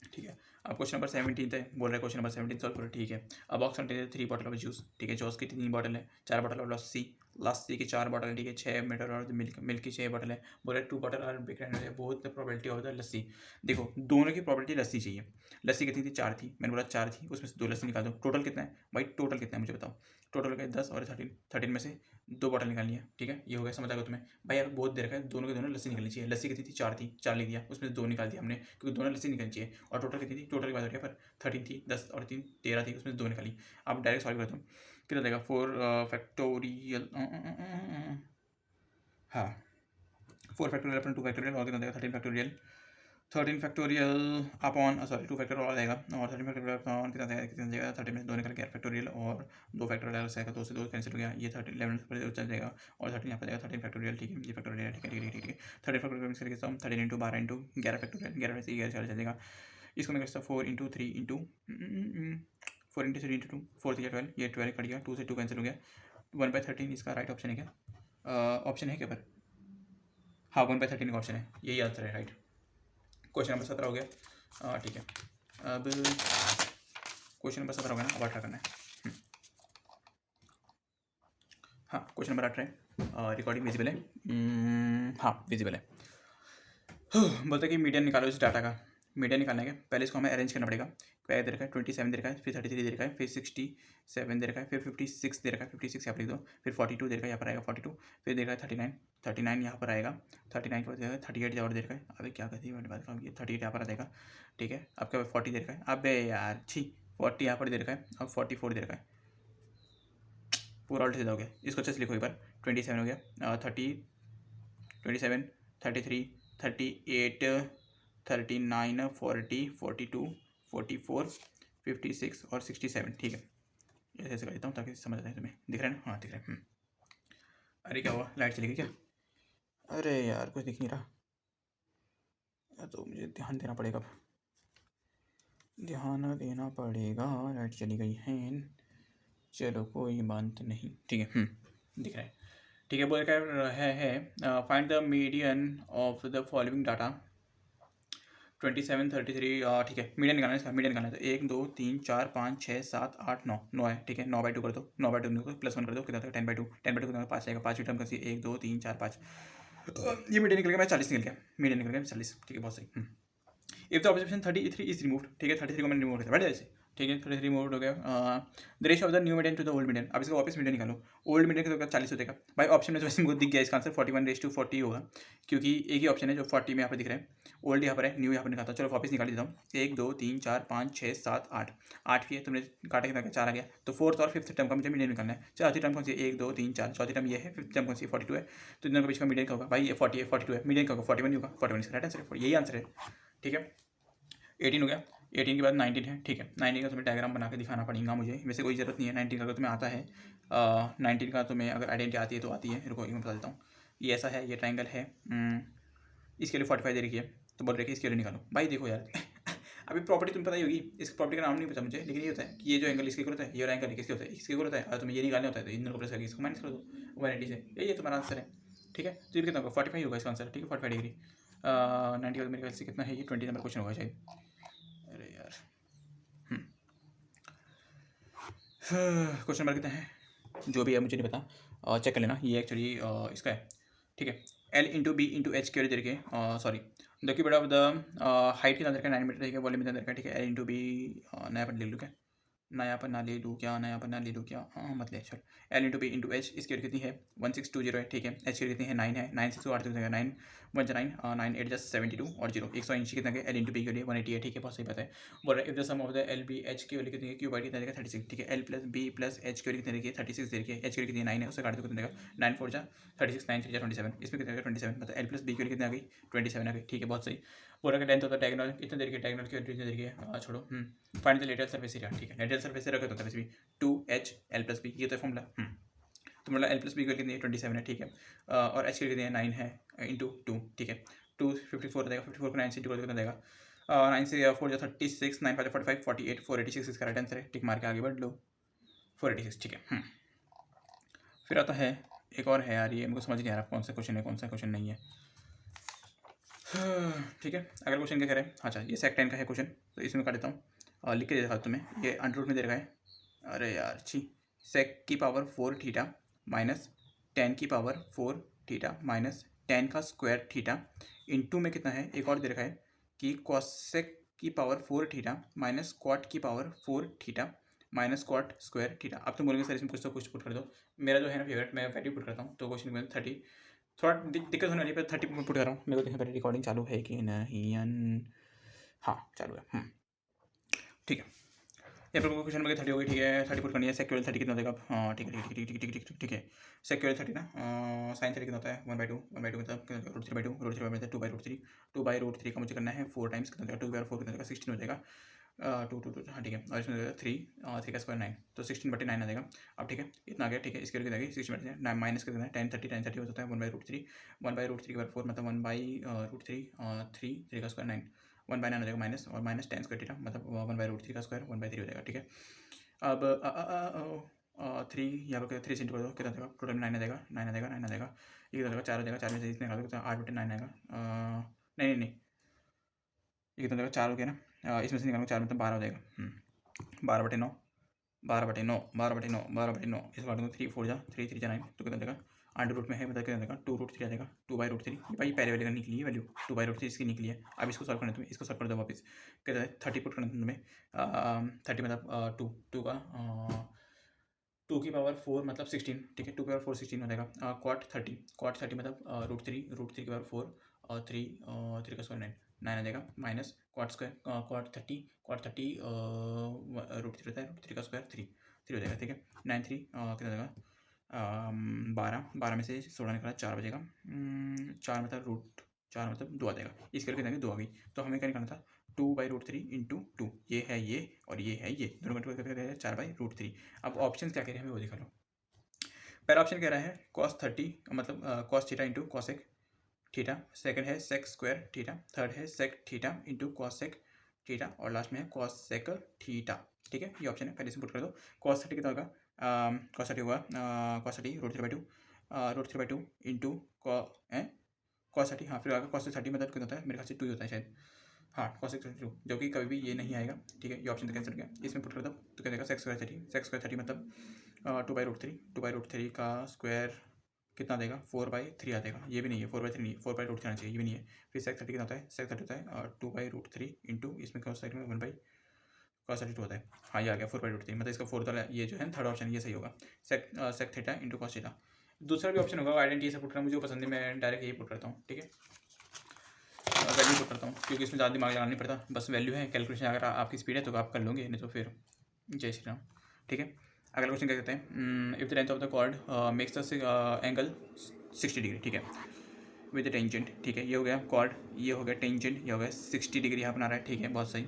ठीक है। अब क्वेश्चन नंबर 17 है, बोल रहा है क्वेश्चन नंबर 17 सॉल्व करो, ठीक है। अब box contain 3 bottle of juice, ठीक है, जूस की 3 बॉटल है, 4 बॉटल ऑफ लस्सी, लस्सी की 4 बॉटल है, ठीक है, 6 मीटर और मिल्क की 6 बॉटल है, बोल रहे 2 बॉटल और बिक रहे हैं, बहुत प्रोबेबिलिटी ऑफ द लस्सी। देखो दोनों की प्रोबेबिलिटी लस्सी चाहिए, लस्सी कितनी थी 4 थी, मैंने बोला 4 थी, उसमें से 2 लस्सी निकाल दो, टोटल कितना है भाई, टोटल कितना है मुझे बताओ, टोटल हो गया 10 और 13, 13 में से 2 बॉटल निकालनी है, ठीक है, ये हो गया, समझ आ गया तुम्हें भाई, यार बहुत देर का है, दोनों के दोनों लस्सी निकलनी चाहिए, लस्सी कितनी थी 4 थी, 4 लिख दिया, उसमें से 2 निकाल दिया हमने क्योंकि दोनों लस्सी निकलनी चाहिए, और टोटल कितनी थी, टोटल की बात हो रही है पर 13 थी, 10 और 3 13 थी, उसमें से 2 निकाली। अब डायरेक्ट सॉल्व करता हूँ, कितना देगा 4 फैक्टोरियल, हाँ 4 फैक्टोरियल अपॉन 2 फैक्टोरियल, और कितना देगा 13 factorial, 13 factorial upon, sorry 2 factorial आ जाएगा, और 13 फैक्टोरियल अपॉन कितना देगा 30 में से 2 निकल गया फैक्टोरियल, और 2 फैक्टोरियल आ जाएगा, 2 से 2 कैंसिल हो गया, ये 30 11 पर चल जाएगा, और 13 यहाँ पर जाएगा 13 फैक्टोरियल, ठीक है, ये फैक्टोरियल, ठीक है ठीक है ठीक है। 13 फैक्टोरियल मिक्स करके सम 13 × 12 × 11 फैक्टोरियल, 11 में से 11 चल जाएगा, इसको मैं करता 4 × 3 × 4 × 3 × 2, 4 3 12, ये 12 कट गया, 2 से 2 कैंसिल हो गया, 1/13 इसका राइट ऑप्शन है क्या, ऑप्शन है क्या पर, हाँ 1/13 का ऑप्शन है, यही आंसर है राइट। क्वेश्चन नंबर 17 हो गया, ठीक है। अब क्वेश्चन नंबर 17 हो गया ना, अब 18 करना है। हाँ क्वेश्चन नंबर 18 है, रिकॉर्डिंग विजिबल है, हाँ विजिबल है। बोलते हैं कि मीडियन निकालो इस डाटा का, मीडियन निकालना है, पहले इसको हमें अरेंज करना पड़ेगा, क्या दे रखा है 27 दे रखा है, फिर 33 दे रखा है, फिर 67 दे रखा है, फिर 56 दे रखा है, 56 यहाँ पर लिख दो, फिर 42 दे रखा है, यहाँ पर आएगा 42, फिर दे रखा है 39, 39 यहाँ पर आएगा, 39 के बाद देगा 38 और दे रखा है, अभी क्या कहती है बात का, ये 38 यहाँ पर आ जाएगा, ठीक है। अब क्या 40 दे रखा है, अबे यार छी 40 यहाँ पर दे रखा है और 44 दे रखा है, पूरा उल्टा सीधा हो गया। इसको अच्छे से लिखो एक बार। 27 हो गया, 30, 27, 33, 38, 39, 40, 42, 44, 56 और 67। ठीक है, ऐसे ऐसे कर देता हूँ ताकि समझ आए तुम्हें। दिख रहा है ना? हाँ दिख रहा है। अरे क्या हुआ, लाइट चली गई क्या? अरे यार कुछ दिख नहीं रहा, तो मुझे ध्यान देना पड़ेगा, लाइट चली गई है। चलो कोई बात नहीं, ठीक है। दिख रहा है, ठीक है। बोल रहा है find the median of the following data 27, 33। ठीक है, मीडियन निकालना है इसका, मीडियन निकालना है। तो 1 2 3 4 5 6 7 8 9, 9 है, ठीक है। 9/2 कर दो, 9/2 निकालो, +1 कर दो, कितना था? 10/2, 10/2 कितना? 5 आएगा। 5 टर्म कैसी? 1 2 3 4 5, ये मीडियन निकल गया। मैं 40 निकल गया, मीडियन निकल गया 40, ठीक है, बहुत सही। If the observation 33 is removed, ठीक है, 33 को मैंने रिमूव कर दिया, बैठ जाए, ठीक है। 33 रिमूव हो गया। The ratio of the new median to the old median, अब इसका वापस मीडियन निकालो। ओल्ड मीडियन का 40 हो जाएगा भाई। ऑप्शन में तो वैसे मुझे दिख गया इसका आंसर 41:40 होगा, क्योंकि एक ही ऑप्शन है जो 40 में यहाँ पर दिख रहा है। ओल्ड यहाँ पर है, न्यू यहाँ पर निकालता हूँ। चलो वापस निकाल देता हूँ। 1 2 3 4 5 6 7 8, 8 भी है, तुमने काटा कितना? 4 आ गया। तो फोर्थ और फिफ्थ टर्म का मुझे मीडियन निकालना है। चौथी टर्म कौन सी? 1 2 3 4, चौथी टर्म ये है। फिफ्थ टर्म कौन सी? 42 है। तो दोनों के बीच का मीडियन क्या होगा भाई? ये 40 है, 42 है, मीडियन क्या होगा? 41 होगा। 41 इसका राइट आंसर है, यही आंसर है, ठीक है। 18 हो गया, 18 के बाद 19 है, ठीक है। 19 का तुम्हें डायग्राम बना के दिखाना पड़ेगा मुझे, वैसे कोई ज़रूरत नहीं है। 19 का अगर तुम्हें आता है, 19 का तुम्हें अगर आइडेंटिटी आती है तो आती है। रुको मैं बता देता हूँ। ये ऐसा है, ये ट्राइंगल है, इसके लिए 45 दे रखी है, तो बोल रहे कि इसके लिए निकालो। भाई देखो यार अभी प्रॉपर्टी तुम्हें पता ही होगी, इस प्रॉपर्टी का नाम नहीं पता मुझे, लेकिन ये होता है कि ये जो एंगल इसके ऊपर होता है, ये वाला एंगल किसके होता है? इसके ऊपर होता है। और तुम्हें ये निकालना होता है तो इन दोनों को प्लस करके इसको माइनस कर दो 180 से। यही है तुम्हारा आंसर है, ठीक है। तो ये कितना होगा? 45 होगा इसका आंसर, ठीक है। 45 डिग्री 90 मेरे ख्याल से कितना है? ये 20 नंबर क्वेश्चन होगा शायद। अरे यार क्वेश्चन नंबर कितना है जो भी है मुझे नहीं पता, चेक कर लेना। ये एक्चुअली इसका है, ठीक है। L/B/H के दे के, sorry, the cuboid of the height कितना दे रखा है? 9 मीटर, ठीक है। वॉल्यूम कितना दे रखा है? ठीक है। L/B, नया पर ले लूँ क्या? नया पर ना ले लूँ क्या? नया पर ना ले लूँ क्या? हाँ मत ले, चल। L/B/H, इसकी वैल्यू कितनी है? 1620 है, ठीक है। H की वैल्यू कितनी है? 9 है। 9 6 8 कितना? 9 1 9, 9 8 72 और 0, 180 कितना है? L/B के लिए 180 है, ठीक है, बहुत सही बात है। बोल रहा है if the sum of the L/B/H की वैल्यू कितनी है? क्यूब कितना देगा? 36, ठीक है। L+B+H की वैल्यू कितनी देखिए? 36 दे रखी है। H की वैल्यू कितनी है? 9 है, उससे काट दो, कितना देगा? 9 4 जा 36, 9 3 जा 27, इसमें कितना देगा? 27, मतलब L+B की वैल्यू कितनी आ गई? 27 आ गई, ठीक है, बहुत सही। बोल रहा है लेंथ ऑफ द डायगोनल इतना देर की, डायगोनल की वैल्यू कितनी देर की? छोड़ो, find the lateral surface area, ठीक है। लेटरल सरफेस एरिया क्या होता है वैसे भी? 2H L+B, ये तो फॉर्मूला। तो मतलब L+B की कितनी है? 27 है, ठीक है। और H की कितनी है? 9 है इंटू 2, ठीक है। 254 आ जाएगा, 54 को 9 से इंटू कर कितना जाएगा? 9 से 4 जो 36, 9 5 45, 48, 486 इसका राइट आंसर है। टिक मार के आगे बढ़ लो, 486, ठीक है। फिर आता है एक और है यार, ये मेरे को समझ नहीं आ रहा कौन सा क्वेश्चन है कौन सा क्वेश्चन नहीं है, ठीक है। अगर क्वेश्चन क्या कह रहे हैं, अच्छा ये सेक 10 का है क्वेश्चन, तो इसमें कर देता हूँ, लिख के दे रखा तुम्हें। ये अंडर में दे रखा है, अरे यार छी, सेक की पावर 4 थीटा माइनस 10 की पावर 4 थीटा माइनस 10 का स्क्वायर थीटा इंटू में कितना है? एक और दे रखा है कि कॉसेक की पावर 4 थीटा माइनस क्वाट की power 4 theta minus क्वाट square theta. अब तुम बोलेंगे सर इसमें कुछ तो कुछ पुट कर दो। मेरा जो है ना फेवरेट, मैं वैल्यू पुट करता हूँ, तो क्वेश्चन में 30, थोड़ा दिक्कत होने वाली है, पर 30 पुट कर रहा हूँ। मेरे को देखना पहले रिकॉर्डिंग चालू है कि नहीं। हाँ चालू है, ठीक है। यहाँ पर क्वेश्चन नंबर 30 हो गई, ठीक है। 30 पुट करनी है। सेक्युअल 30 कितना देगा? हाँ ठीक है, ठीक है, ठीक है, ठीक है, ठीक है, ठीक है। सेक्युअल 30 ना, साइन 30 कितना होता है? 1/2, 1/2 मतलब √3/2, √3 मतलब 2/√3, 2/√3 का मुझे करना है 4 टाइम्स, कितना देगा? 2/4 कितना देगा? 16 हो जाएगा। 2 2 2, हाँ ठीक है। और इसमें 3 का स्क्वायर 9, तो 16/9 आ जाएगा। अब ठीक है, इतना आ गया, ठीक है। इसके कितना आ गई? 16/9 माइनस कितना है? 10 30, 10 30 हो जाता है 1/√3, 1/√3 के बाद 4 मतलब 1/√3, 3 का स्क्वायर 9, 1/9 हो जाएगा माइनस, और माइनस 10 स्क्वायर थीटा मतलब 1/√3 का स्क्वायर 1/3 हो जाएगा, ठीक है। अब 3 यहाँ पर 3 से इंटू कर दो, कितना देगा? टोटल 9 आ जाएगा, 9 आ जाएगा, 9 आ जाएगा। ये कितना देगा? 4 आ जाएगा, 4 में से इसमें निकाल दो, 8/9 आएगा। नहीं नहीं नहीं, ये कितना देगा? 4 हो गया ना, इसमें से निकालो 4 मतलब 12 हो जाएगा। 12/9, 12/9, 12/9, 12/9, इस बार 3 4 जा 3 3 जा 9, तो कितना देगा? अंडर रूट में है, मतलब कितना देगा? 2√3 आ जाएगा, 2/√3। भाई पहले वाले का निकली है वैल्यू, 2/√3 इसकी निकली है। अब इसको सॉल्व करना तुम्हें, इसको सॉल्व कर दो वापस, कितना है? 30 पुट करना तुम्हें। 30 मतलब 2 का 2 की पावर 4 मतलब 16, ठीक है। 2 की पावर 4 16 हो जाएगा। क्वाट 30 मतलब √3 की पावर 4 और 3 का स्क्वायर 9, 9 आ जाएगा minus cot square cot 30 root 3 होता है, रूट 3 का स्क्वायर 3 हो जाएगा, ठीक है। 9 3 कितना हो जाएगा 12 में से 16 निकाला 4 बजेगा, 4 मतलब रूट 4 मतलब 2 आ जाएगा, इसके लिए कितना 2 आ गई। तो हमें क्या निकालना था 2/√3 इंटू 2, ये है ये और ये है ये, दोनों का टोटल कितना है 4/√3। अब ऑप्शन क्या कह रहे हैं हमें वो दिखा लो। पहला ऑप्शन कह रहा है cos 30 मतलब cos theta into cosec theta, second है sec स्क्वायर थीटा, थर्ड है sec theta into cosec theta और लास्ट में है cosec थीटा, ठीक है। ये ऑप्शन है, पहले से पुट कर दो। cos 30 कितना होगा cos 30 होगा cos 30 √3/2 इंटू cos 30, हाँ फिर आएगा cos 30 मतलब कितना होता है मेरे ख्याल से 2 ही होता है शायद, हाँ cos 2, जो कि कभी भी ये नहीं आएगा, ठीक है। ये ऑप्शन तो कैंसिल हो गया, इसमें पुट कर दो तो क्या देगा sec स्क्वायर 30 मतलब 2/√3 का स्क्वायर कितना देगा 4/3 आ जाएगा, ये भी नहीं है 4/3 नहीं है, 4/√3 आना चाहिए, ये भी नहीं है। फिर sec 30 कितना होता है sec 30 होता है 2/√3 इंटू इसमें cos 30 में 1/cos 32 होता है, हाँ ये आ गया 4/√3 मतलब इसका फोर्थ वाला ये जो है थर्ड ऑप्शन ये सही होगा, sec theta into cos theta. दूसरा भी ऑप्शन होगा आइडेंटिटी से पुट करना, मुझे पसंद है, मैं डायरेक्ट यही पुट करता हूँ, ठीक है। वैल्यू पुट करता हूँ क्योंकि इसमें ज़्यादा दिमाग लगाना नहीं पड़ता, बस वैल्यू है, कैलकुलेशन अगर आपकी स्पीड है तो आप कर लोगे, नहीं तो फिर जय श्री राम, ठीक है। अगला क्वेश्चन क्या कहते हैं if the length of the chord makes the angle 60 degree, ठीक है, विद टेंजेंट, ठीक है। ये हो गया कॉर्ड, ये हो गया टेंजेंट, ये हो गया 60 डिग्री यहाँ बना रहा है, ठीक है, बहुत सही।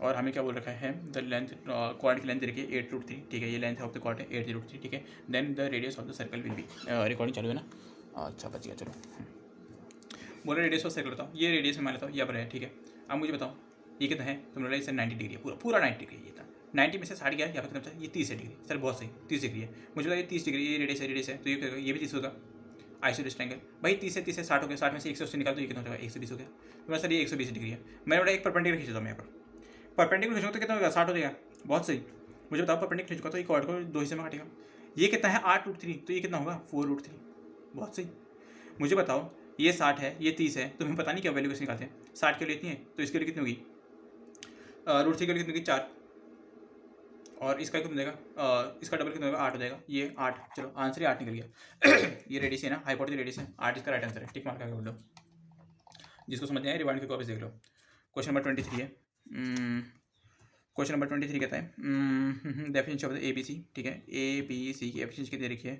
और हमें क्या बोल रखा है द लेंथ कॉर्ड की लेंथ देखिए 8√3, ठीक है, ये लेंथ ऑफ द कॉर्ड है 8√3, ठीक है। Then the radius of the circle will be, recording चालू है ना, अच्छा बच गया, चलो बोल रहे रेडियस ऑफ सर्कल बताओ, ये रेडियस में मान लेता हूँ ये अब है, ठीक है। अब मुझे बताओ ये कितना है, तो बोला इससे 90 डिग्री है, पूरा 90 डिग्री ये था, 90 में से 60 गया, यहाँ पर कितना बचा ये 30 डिग्री, सर बहुत सही 30 डिग्री है, मुझे लगा ये 30 डिग्री, ये रेडियस है तो ये भी 30 होगा, आइसोसेलेस ट्रायंगल भाई 30 से 60 हो गया, 60 में से 180 निकाल तो ये कितना हो जाएगा 120 हो गया, तो सर ये 120 डिग्री है। मैंने बोला एक परपेंडिकुलर खींचता हूँ मैं यहाँ पर, परपेंडिकुलर खींचूंगा तो कितना होगा 60 हो जाएगा, बहुत सही। मुझे बताओ परपेंडिकुलर खींचूंगा तो ये कॉर्ड को 2 हिस्से में काटेगा, ये कितना है 8√3 तो ये कितना होगा 4√3, बहुत सही। मुझे बताओ ये 60 है ये 30 है, तुम्हें पता नहीं क्या वैल्यू कैसे निकालते हैं, 60 के लिए इतनी है तो इसके लिए कितनी होगी √3 के लिए कितनी होगी 4, और इसका कितना देगा इसका डबल कितना होगा 8 हो जाएगा, ये 8, चलो आंसर ही 8 निकल गया। ये रेडियस है ना, हाइपोटेटिकल रेडियस है, 8 इसका राइट आंसर है, टिक मार्क आगे बोल लो, जिसको समझ आए रिवाइंड करके वापस देख लो। क्वेश्चन नंबर 23 है, क्वेश्चन नंबर 23 कहता है डेफिनेशन ऑफ द ABC, ठीक है, ABC की एफिशिएंसी कितनी दे रखी है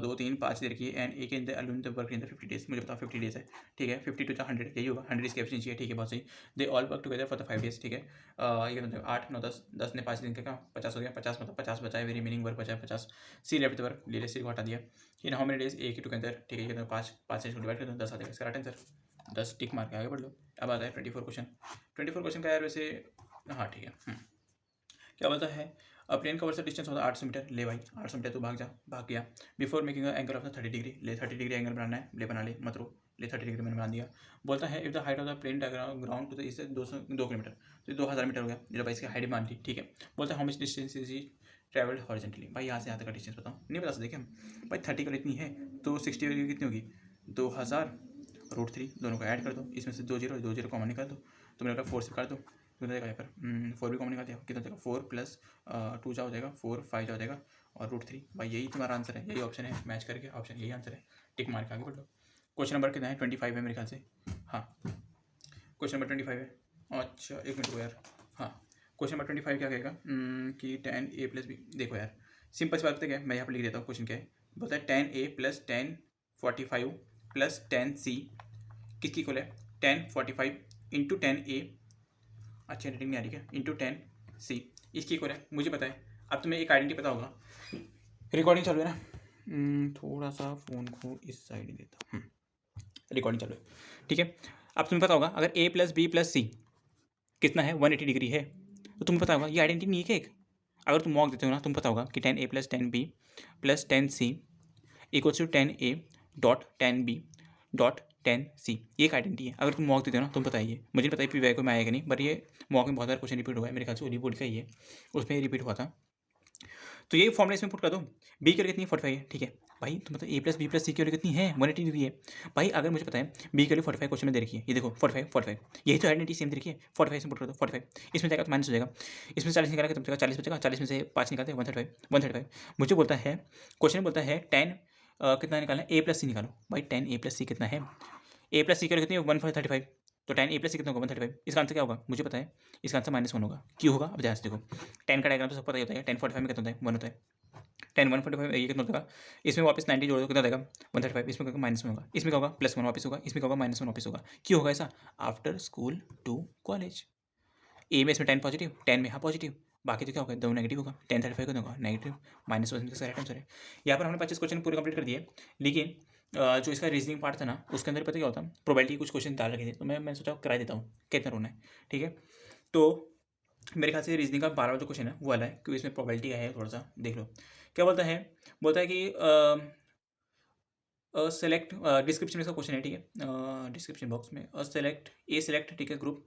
2 3 5 दे रखी है, एंड ए के in the work in the 50 days, मुझे बताओ 50 डेज है, ठीक है, 50 to 100 यही होगा, 100 इसकी एफिशिएंसी है, ठीक है, बहुत सही। They all work together for the 5 days, ठीक है, ये मतलब 8 9 10 10 ने 5 दिन का 50 हो गया, 50 मतलब 50 बचा है, वेरी मीनिंग वर्क बचा है 50, सी लेफ्ट वर्क ले सी को हटा दिया, इन हाउ मेनी डेज ए के टुगेदर, ठीक है, ये 5 से डिवाइड कर दो 10 आ जाएगा, इसका राइट आंसर 10, टिक मार के आगे बढ़ लो। अब आता है 24 क्वेश्चन, 24 क्वेश्चन का यार वैसे हाँ ठीक है, क्या बोलता है अ प्लेन कवर्स द डिस्टेंस होता है 800 मीटर, ले भाई 800 मीटर तो भाग गया, before making angle of the 30 degree, ले 30 डिग्री एंगल बनाना है, ले बना ले मत रो, ले 30 डिग्री मैंने बना दिया। बोलता है if the height of the plane ground to इससे 2 किलोमीटर, तो 2000 मीटर हो गया, जो भाई इसकी हाइट मान ली, ठीक है। बोलता है how much distance is he travelled horizontally, भाई यहाँ से यहाँ तक का डिस्टेंस बताओ, नहीं बता सकते क्या हम, भाई 30 का इतनी है तो 60 की कितनी होगी 2000√3, दोनों को ऐड कर दो, इसमें से 2 0 कॉमन निकाल दो, तो मेरे 4 से काट दो, कितना जाएगा यहाँ पर 4 भी कॉमन निकाल दिया, कितना जाएगा 4 + 2 जा हो जाएगा 4 5 जा हो जाएगा और √3, भाई यही तुम्हारा आंसर है, यही ऑप्शन है, मैच करके ऑप्शन यही आंसर है, टिक मार के आगे बढ़ लो। क्वेश्चन नंबर कितना है 25 है मेरे ख्याल से, हाँ क्वेश्चन नंबर 25 है, अच्छा एक मिनट को यार, हाँ क्वेश्चन नंबर 25 क्या कहेगा कि tan a + b, देखो यार सिंपल सी बात है क्या, मैं यहाँ पर लिख देता हूँ क्वेश्चन क्या है, बोलता है tan a + tan 45 + tan c किसकी इक्वल है tan 45 × tan a, अच्छी रेटिंग नहीं आ रही क्या, इंटू 10 सी इसकी इक्वल है, मुझे पता है। अब तुम्हें एक आइडेंटिटी पता होगा, रिकॉर्डिंग चालू है ना, थोड़ा सा फ़ोन को इस साइड देता हूँ, रिकॉर्डिंग चालू है, ठीक है। अब तुम्हें पता होगा अगर a + b + c कितना है 180 डिग्री है, तो तुम्हें पता होगा ये आइडेंटिटी नहीं है क्या एक, अगर तुम मॉक देते हो ना तुम्हें पता होगा कि tan a + tan b + tan c = tan a tan b tan c, ये एक आइडेंटिटी है, अगर तुम मॉक देते हो ना तुम बताइए, मुझे नहीं पता पी वाई को में आएगा नहीं, बट ये मॉक में बहुत बार क्वेश्चन रिपीट हुआ है, मेरे ख्याल से ओली बोर्ड का ही है, उसमें रिपीट हुआ था, तो ये फॉर्मूला इसमें पुट कर दो, बी की वैल्यू कितनी 45 है, ठीक है भाई, तो मतलब a + b + c की वैल्यू कितनी है 180 डिग्री है, भाई अगर मुझे पता है बी की वैल्यू 45 क्वेश्चन में दे रखी है, ये देखो 45 यही तो आइडेंटिटी सेम दे रखी है, 45 से पुट कर दो 45, इसमें जाएगा तो माइनस हो जाएगा, इसमें 40 निकाला तो 40 बचेगा, 40 में से 5 निकालते हैं 135, मुझे बोलता है क्वेश्चन बोलता है tan कितना निकालना है a + c निकालो, भाई tan a + c कितना है, a + c की वैल्यू कितनी है 135, तो 10 a प्लस कितना होगा 135। इसका आंसर क्या होगा मुझे पता है, इसका आंसर -1 होगा। क्यों होगा अब ध्यान से देखो, 10 का डायग्राम तो सबको पता ही होता है, 10 45 में कितना होता है 1 होता है, 10 145 ये कितना होगा, इसमें वापस 90 जोड़ दो कितना देगा 135, इसमें क्या -1 होगा, इसमें क्या होगा +1 वापस होगा, इसमें क्या होगा -1 वापस होगा। क्यों होगा ऐसा, आफ्टर स्कूल टू कॉलेज। ए में इसमें 10 पॉजिटिव, 10 में यहाँ पॉजिटिव, बाकी तो क्या होगा 2 नेगेटिव होगा, 10 35 कितना होगा नेगेटिव, -1 का राइट आंसर है। यहाँ पर हमने 25 क्वेश्चन पूरे कंप्लीट कर दिए, लेकिन जो इसका रीजनिंग पार्ट था ना उसके अंदर पता क्या होता है, प्रोबेबिलिटी कुछ क्वेश्चन डाल रखे थे, तो मैंने सोचा करा देता हूँ कितना रोना है, ठीक है। तो मेरे ख्याल से रीजनिंग का 12वां जो क्वेश्चन है वो वाला है, क्योंकि इसमें प्रोबेबिलिटी है थोड़ा सा, देख लो क्या बोलता है। बोलता है कि सेलेक्ट डिस्क्रिप्शन में इसका क्वेश्चन है, ठीक है, डिस्क्रिप्शन बॉक्स में सेलेक्ट ठीक है, ग्रुप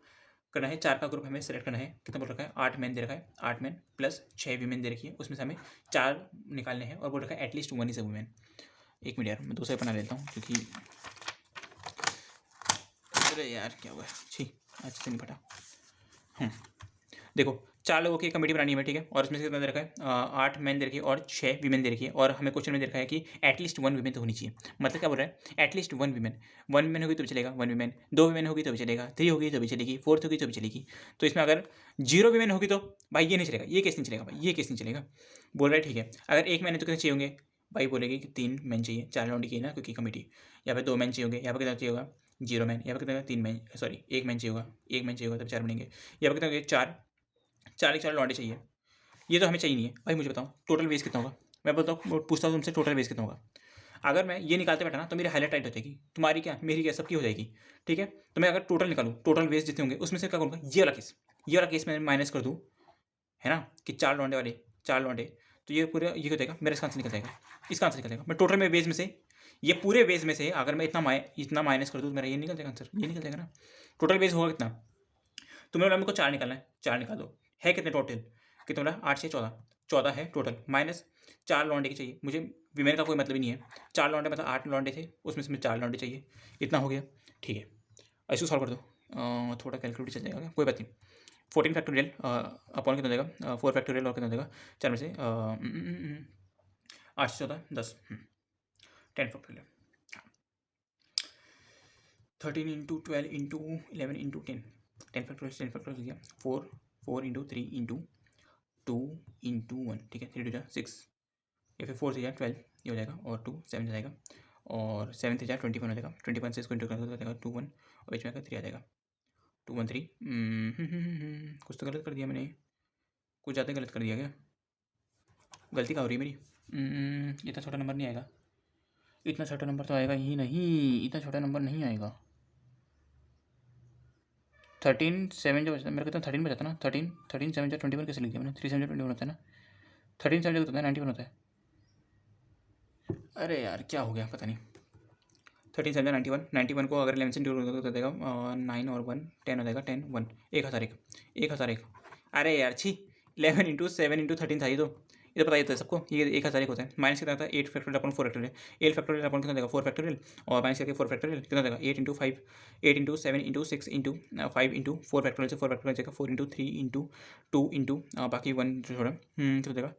करना है, 4 का ग्रुप हमें सेलेक्ट करना है। कितना बोल रखा है 8 मैन दे रखा है, 8 मैन प्लस 6 वीमेन दे रखी है, उसमें से हमें 4 निकालने हैं और बोल रखा है एटलीस्ट 1 इज अ वुमेन। एक मिनट यार मैं दूसरा बना लेता हूँ, क्योंकि अरे यार क्या हुआ अच्छी अच्छे से नहीं फटा। देखो 4 लोगों की कमेटी बनानी है, ठीक है, और इसमें से कितना दे रखा है 8 मैन दे रखी है और 6 वीमेन दे रखी है, और हमें क्वेश्चन में दे रखा है कि एटलीस्ट 1 वीमेन तो होनी चाहिए। मतलब क्या बोल रहा है एटलीस्ट 1 वीमेन, 1 वीमेन होगी तो भी चलेगा 1 वीमेन, 2 वीमेन होगी तो भी चलेगा, 3 होगी तो भी चलेगी, 4 होगी तो भी चलेगी। तो इसमें अगर 0 वीमेन होगी तो भाई ये नहीं चलेगा, ये केस नहीं चलेगा भाई, ये केस नहीं चलेगा। बोल रहा है ठीक है, अगर 1 मैन है तो कितने चाहिए होंगे, भाई बोलेगी कि 3 मैन चाहिए, 4 राउंड की है ना क्योंकि कमेटी। यहाँ पे 2 मैन चाहिए होंगे, यहाँ पर कितना चाहिए होगा 0 मैन, यहाँ पर कितना 3 मैन, सॉरी 1 मैन चाहिए होगा, 1 मैन चाहिए होगा तब 4 बनेंगे। यहाँ पर कितना होंगे 4, 4 लौंडे चाहिए। ये तो हमें चाहिए नहीं है भाई, मुझे बताओ टोटल वेज कितना होगा। मैं बोलता हूँ पूछता हूँ तुमसे टोटल वेज कितना होगा। अगर मैं ये निकालते बैठा ना तो मेरी हाईलाइट टाइट हो जाएगी, तुम्हारी क्या मेरी क्या सबकी हो जाएगी, ठीक है। तो मैं अगर टोटल निकालूँ, टोटल वेज जितने होंगे उसमें से क्या करूँगा, ये वाला केस मैं माइनस कर दूँ, है ना, कि 4 लौंडे वाले 4 लौंडे, तो ये पूरा ये हो जाएगा मेरा, इसका आंसर निकल जाएगा, इसका आंसर निकल जाएगा। मैं टोटल में वेज में से, ये पूरे वेज में से अगर मैं इतना माइनस कर दूँ तो मेरा ये निकल जाएगा आंसर, ये निकल जाएगा ना। टोटल वेज होगा कितना, तुम्हें बोला मेरे को 4 निकालना है, 4 निकाल दो, है कितने टोटल, कितना बोला 8 से 14, 14 है टोटल, माइनस 4 लौंडे की चाहिए मुझे, वीमेन का कोई मतलब ही नहीं है, 4 लौंडे मतलब 8 लौंडे थे, उसमें से 4 लौंडे चाहिए, इतना हो गया, ठीक है। ऐसे सॉल्व कर दो, थोड़ा कैलकुलेटर चल जाएगा क्या, कोई बात नहीं। 14 फैक्टोरियल अपॉन कितना देगा 4 फैक्टोरियल और कितना देगा 4 में से 8 से 14 10 10 factorial 13 into 12 into 11 into 10 factorial हो गया, 4 इंटू 3 इंटू 2 इंटू 1, ठीक है, 3 टू 6, या फिर 4 से 12 ये हो जाएगा, और 2 7 हो जाएगा, और 7 से 21 हो जाएगा, 21 से इसको इंटू कर जाएगा 2 1, और बीच में 3 आ जाएगा 2 1 3। कुछ तो गलत कर दिया मैंने, कुछ ज़्यादा गलत कर दिया क्या, गलती कहाँ हो रही है मेरी। इतना छोटा नंबर नहीं आएगा, इतना छोटा नंबर तो आएगा ही नहीं, इतना छोटा नंबर नहीं आएगा। 13 7 जो बचता है मेरा, कितना 13 बचा था ना, 13 7 21 कैसे लिख दिया मैंने, 3 7 21 होता है ना, 13 7 होता है 91 होता है। अरे यार क्या हो गया पता नहीं, 13 7 91 को अगर 11 से डिवाइड कर देगा 9 और 1 10 हो जाएगा, 10 1 1001। अरे यार छी, 11 इंटू 7 इंटू 13 था ये तो पता ही था सबको, ये 1001 होता है। माइनस कितना था 8 factorial upon 4 factorial, 8 factorial upon कितना देगा 4 फैक्टोरियल, और माइनस करके 4 फैक्टोरियल कितना देगा 8 into 5, 8 into 7 into 6 into 5 into 4 factorial से 4 फैक्टोरियल जाएगा 4 इंटू 3 इंटू 2 इंटू बाकी 1 छोड़ा कितना देगा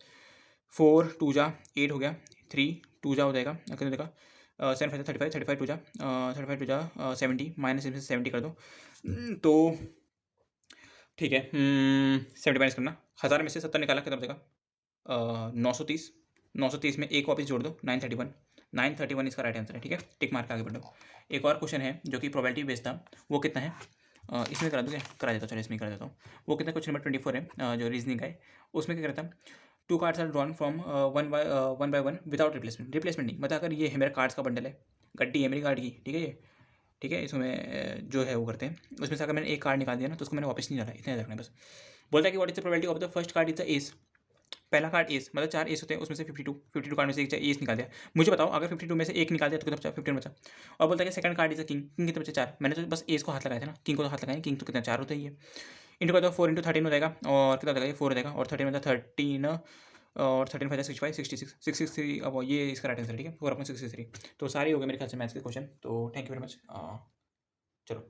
4 2 जा 8 हो गया, 3 2 जा हो जाएगा कितना देगा 7 5 35, 35 टू जा 70, माइनस इसमें 70 कर दो तो ठीक है। 70 माइनस करना, 1000 में से 70 निकाला कितना बचेगा 930, 930 में एक वापस जोड़ दो 931 इसका राइट आंसर है, ठीक है। टिक मार्क आगे बढ़ो। एक और क्वेश्चन है जो कि प्रोबेबिलिटी बेस्ड था, वो कितना है इसमें करा दूँगा, करा देता हूँ, चलो इसमें करा देता हूँ। वो कितना क्वेश्चन नंबर 24 है जो रीजनिंग का है, उसमें क्या करता है 2 cards are drawn from one by one without replacement नहीं, मतलब अगर ये है मेरा कार्ड्स का बंडल है, गड्डी है मेरी कार्ड की, ठीक है ये, ठीक है, इसमें जो है वो करते हैं, उसमें से अगर मैंने एक कार्ड निकाल दिया ना तो उसको मैंने वापस नहीं डाला, इतना याद रखना है बस। बोलता है कि what is the probability of the first card is the S, पहला कार्ड एस, मतलब 4 एस होते हैं, उसमें से 52 कार्ड में से एक एस निकाल दिया। मुझे बताओ अगर 52 में से एक निकाल दिया तो कितना बचा 15 बचा। और बोलता है कि second card is the king कितने बचे 4, मैंने तो बस एस को हाथ लगाया था ना, किंग को तो हाथ लगाया, किंग तो कितना 4 होता ही है। इंटू कर दो 4 इंटू 13 हो जाएगा, और कितना हो जाएगा 4 हो जाएगा, और 13 मतलब 13 और 13 5 65 66 663, अब ये इसका राइट आंसर, ठीक है 4 अपॉइंट 63। तो सारे हो गए मेरे ख्याल से मैथ्स के क्वेश्चन, तो थैंक यू वेरी मच। चलो।